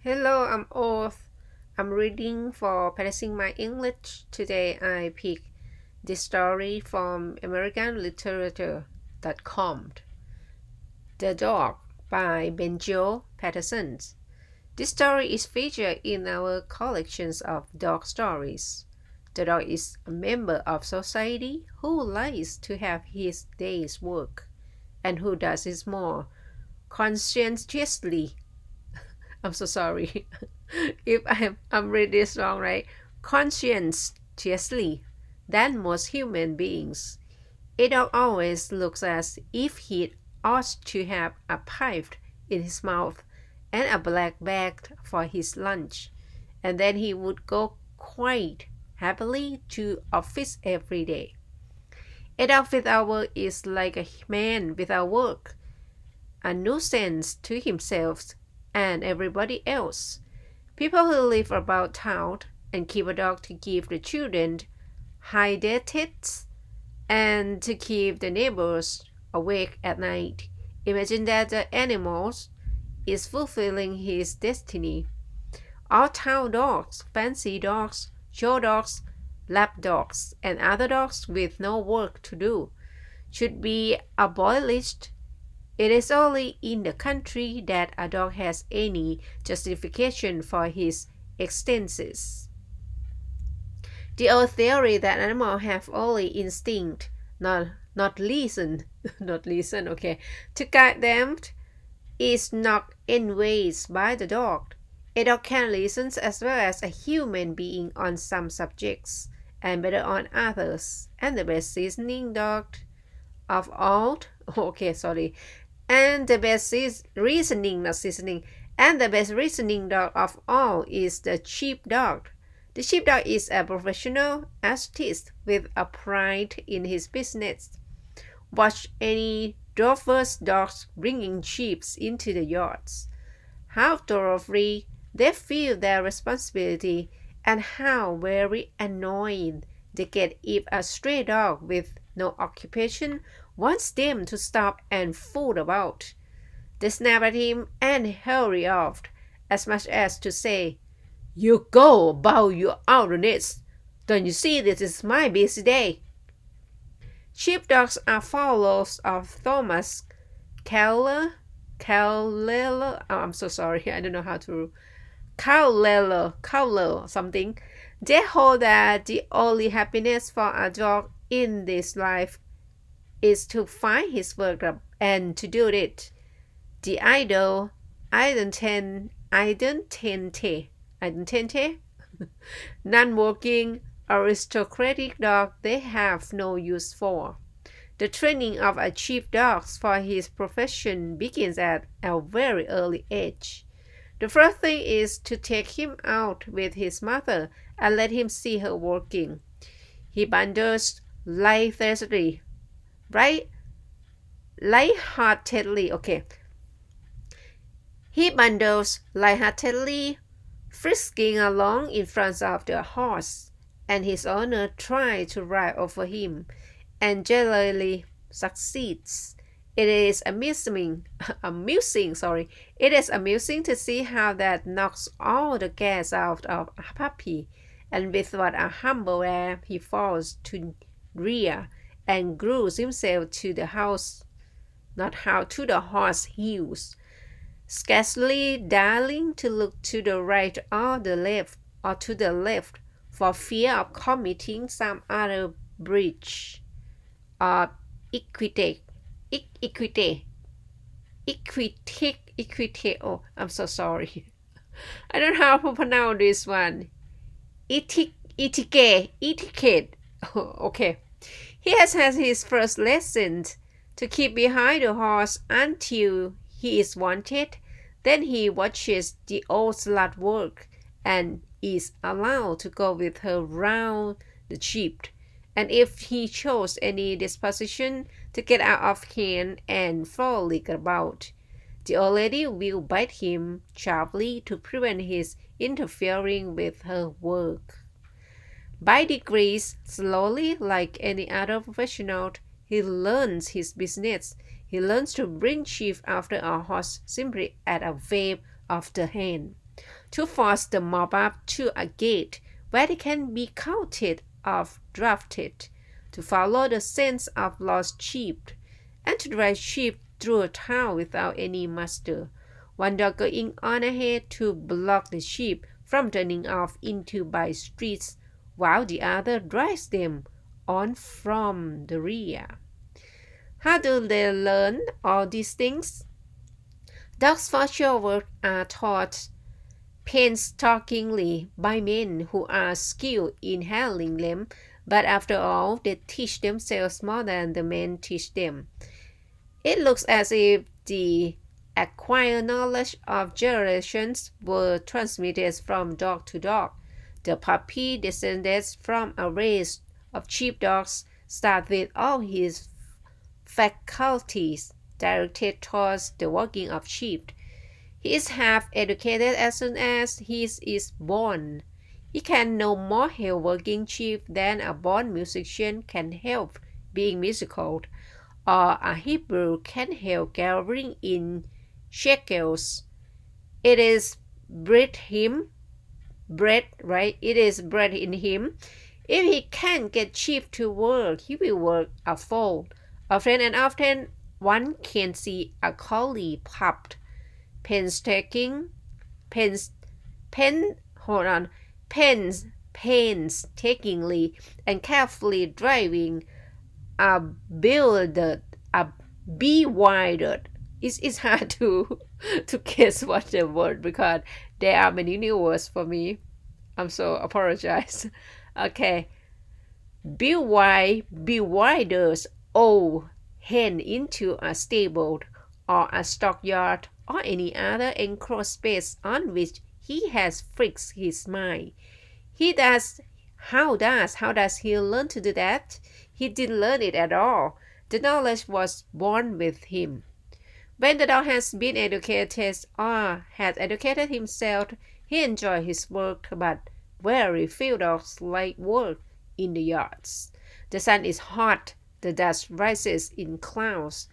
Hello, I'm Oath. I'm reading for practicing my English. Today I pick this story from AmericanLiterature.com. The Dog by Banjo Paterson. This story is featured in our collections of dog stories. The dog is a member of society who likes to have his day's work and who does it more conscientiously. I'm so sorry if I'm reading this wrong, right? Conscientiously than most human beings. A dog always looks as if he ought to have a pipe in his mouth and a black bag for his lunch, and then he would go quite happily to office every day. A dog without work is like a man without work, a nuisance to himself and everybody else. People who live about town and keep a dog to give the children hide their teeth and to keep the neighbors awake at night imagine that the animal is fulfilling his destiny. All town dogs, fancy dogs, show dogs, lap dogs, and other dogs with no work to do should be abolished. It is only in the country that a dog has any justification for his existence. The old theory that animals have only instinct, not reason, not reason, okay, to guide them is knocked in ways by the dog. A dog can listen as well as a human being on some subjects, and better on others. And the best listening dog of all, okay, sorry, and the best is reasoning, not seasoning, and the best reasoning dog of all is the sheepdog. The sheepdog is a professional artist with a pride in his business. Watch any drover's dogs bringing sheep into the yards. How thoroughly they feel their responsibility, and how very annoyed they get if a stray dog with no occupation wants them to stop and fool about. They snap at him and hurry off, as much as to say, "You go about your outness. Don't you see this is my busy day?" Sheepdogs are followers of Thomas Keller. I'm so sorry, I don't know how to. Cowler, something. They hold that the only happiness for a dog in this life is to find his work and to do it. The idle, identente, non-working, aristocratic dog they have no use for. The training of a sheepdog for his profession begins at a very early age. The first thing is to take him out with his mother and let him see her working. He bundles lightheartedly, right? Lightheartedly, okay. He bundles lightheartedly, frisking along in front of the horse, and his owner tries to ride over him, and generally succeeds. It is amusing. It is amusing to see how that knocks all the gas out of a puppy, and with what a humble air he falls to rear and glues himself to the horse heels, scarcely daring to look to the right or to the left for fear of committing some other breach of equity. Oh, I'm so sorry. I don't know how to pronounce this one. Etiquette. Okay. He has had his first lesson to keep behind the horse until he is wanted. Then he watches the old slut work and is allowed to go with her round the sheep. And if he shows any disposition to get out of hand and frolic about, the old lady will bite him sharply to prevent his interfering with her work. By degrees, slowly, like any other professional, he learns his business. He learns to bring sheep after a horse simply at a wave of the hand. to force the mob up to a gate where they can be counted or drafted, to follow the scents of lost sheep, and to drive sheep through a town without any master. One dog going on ahead to block the sheep from turning off into by streets, while the other drives them on from the rear. How do they learn all these things? Dogs for sure work are taught painstakingly by men who are skilled in handling them, but after all, they teach themselves more than the men teach them. It looks as if the acquired knowledge of generations were transmitted from dog to dog. The puppy descended from a race of sheepdogs started with all his faculties directed towards the walking of sheep. He is half educated as soon as he is born. He can no more help working sheep than a born musician can help being musical, or a Hebrew can help gathering in shekels. It is bred in him. If he can get sheep to work, he will work a fold. Often and often, one can see a collie pup painstakingly and carefully driving a bewildered. It's hard to guess what the word because there are many new words for me. I'm so apologize. Okay. Bewilders old hen into a stable or a stockyard or any other enclosed space on which he has fixed his mind. How does he learn to do that? He didn't learn it at all. The knowledge was born with him. When the dog has been educated or has educated himself, he enjoys his work, but very few dogs like work in the yards. The sun is hot, the dust rises in clouds,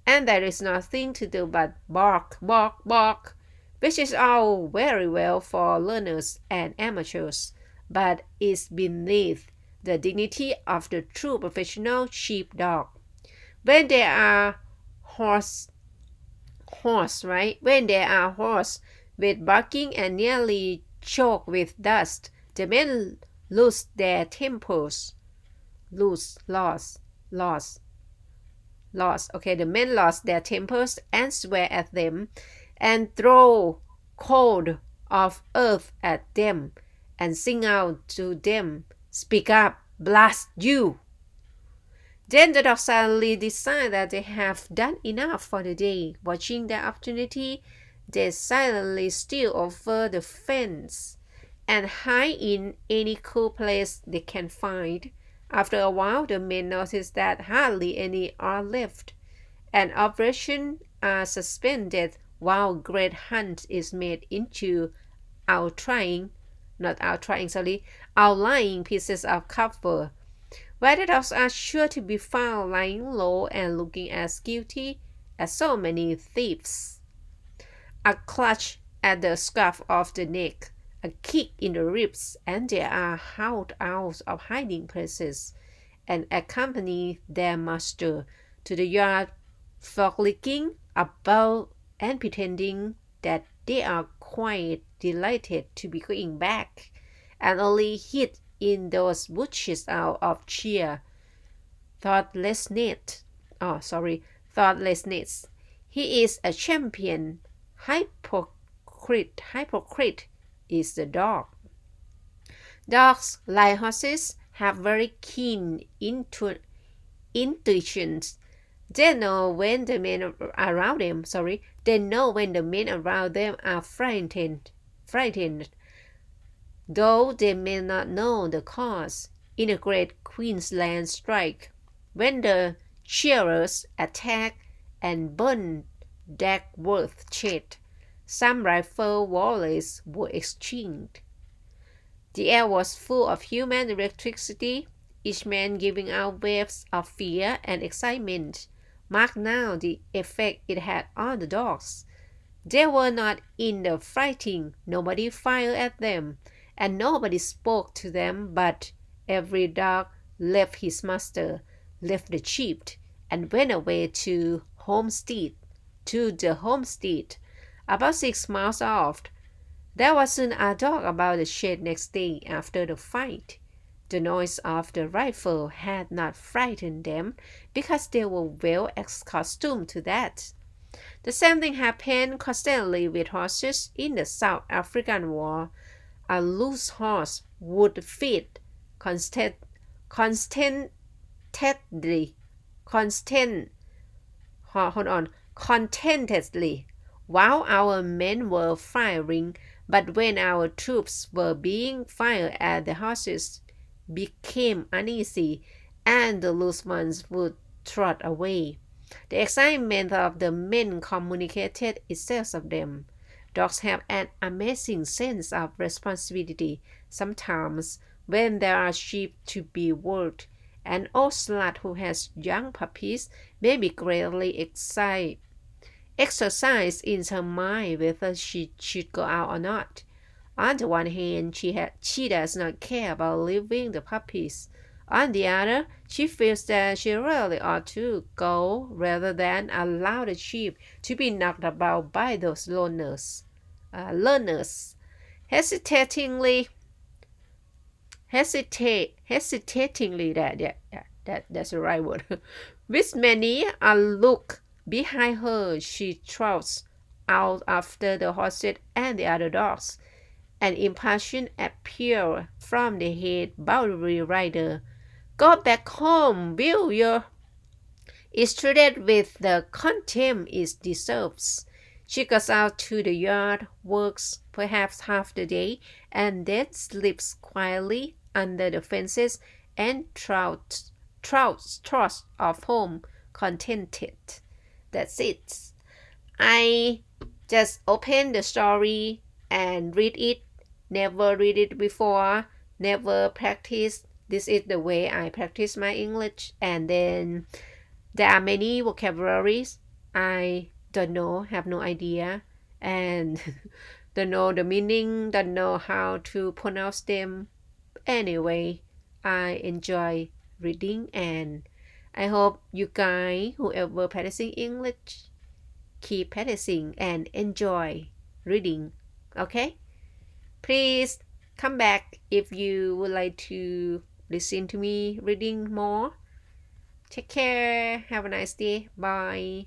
and there is nothing to do but bark, bark, bark, which is all very well for learners and amateurs, but is beneath the dignity of the true professional sheepdog. When they are hoarse with barking and nearly choked with dust, the men lose their tempers. The men lost their tempers and swear at them and throw cold of earth at them and sing out to them, "Speak up, blast you!" Then the dogs suddenly decide that they have done enough for the day. Watching their opportunity, they silently steal over the fence and hide in any cool place they can find. After a while, the men notice that hardly any are left, and operations are suspended while great hunt is made into outlying pieces of cover, where the dogs are sure to be found lying low and looking as guilty as so many thieves. A clutch at the scruff of the neck, a kick in the ribs, and they are hauled out of hiding places and accompany their master to the yard, frolicking about and pretending that they are quite delighted to be going back, and only hid in those bushes out of sheer thoughtlessness. He is a champion. Hypocrite is the dog. Dogs, like horses, have very keen intuitions. They know when the men around them are frightened, though they may not know the cause. In a great Queensland strike, when the shearers attacked and burned Dagworth Shed, some rifle volleys were exchanged. The air was full of human electricity, each man giving out waves of fear and excitement. Mark now the effect it had on the dogs. They were not in the fighting, nobody fired at them, and nobody spoke to them, but every dog left his master, left the sheep, and went away to the homestead, about 6 miles off. There wasn't a dog about the shed next day after the fight. The noise of the rifle had not frightened them because they were well accustomed to that. The same thing happened constantly with horses in the South African War. A loose horse would feed constant, constantly, constant, hold on, contentedly, while our men were firing, but when our troops were being fired at, the horses became uneasy, and the loose ones would trot away. The excitement of the men communicated itself of them. Dogs have an amazing sense of responsibility. Sometimes, when there are sheep to be worked, an old slut who has young puppies may be greatly exercised in her mind whether she should go out or not. On the one hand, she does not care about leaving the puppies. On the other, she feels that she really ought to go rather than allow the sheep to be knocked about by those learners. Hesitatingly, that's the right word. With many a look behind her, she trots out after the horses and the other dogs. An impatient appeal from the head boundary rider. Go back home, will you? Is treated with the contempt it deserves. She goes out to the yard, works perhaps half the day, and then sleeps quietly under the fences and trots off home contented. That's it. I just open the story and read it. Never read it before, never practice. This is the way I practice my English. And then there are many vocabularies I don't know, have no idea, and don't know the meaning, don't know how to pronounce them. Anyway, I enjoy reading, and I hope you guys, whoever practicing English, keep practicing and enjoy reading. Okay? Please come back if you would like to listen to me reading more. Take care. Have a nice day. Bye.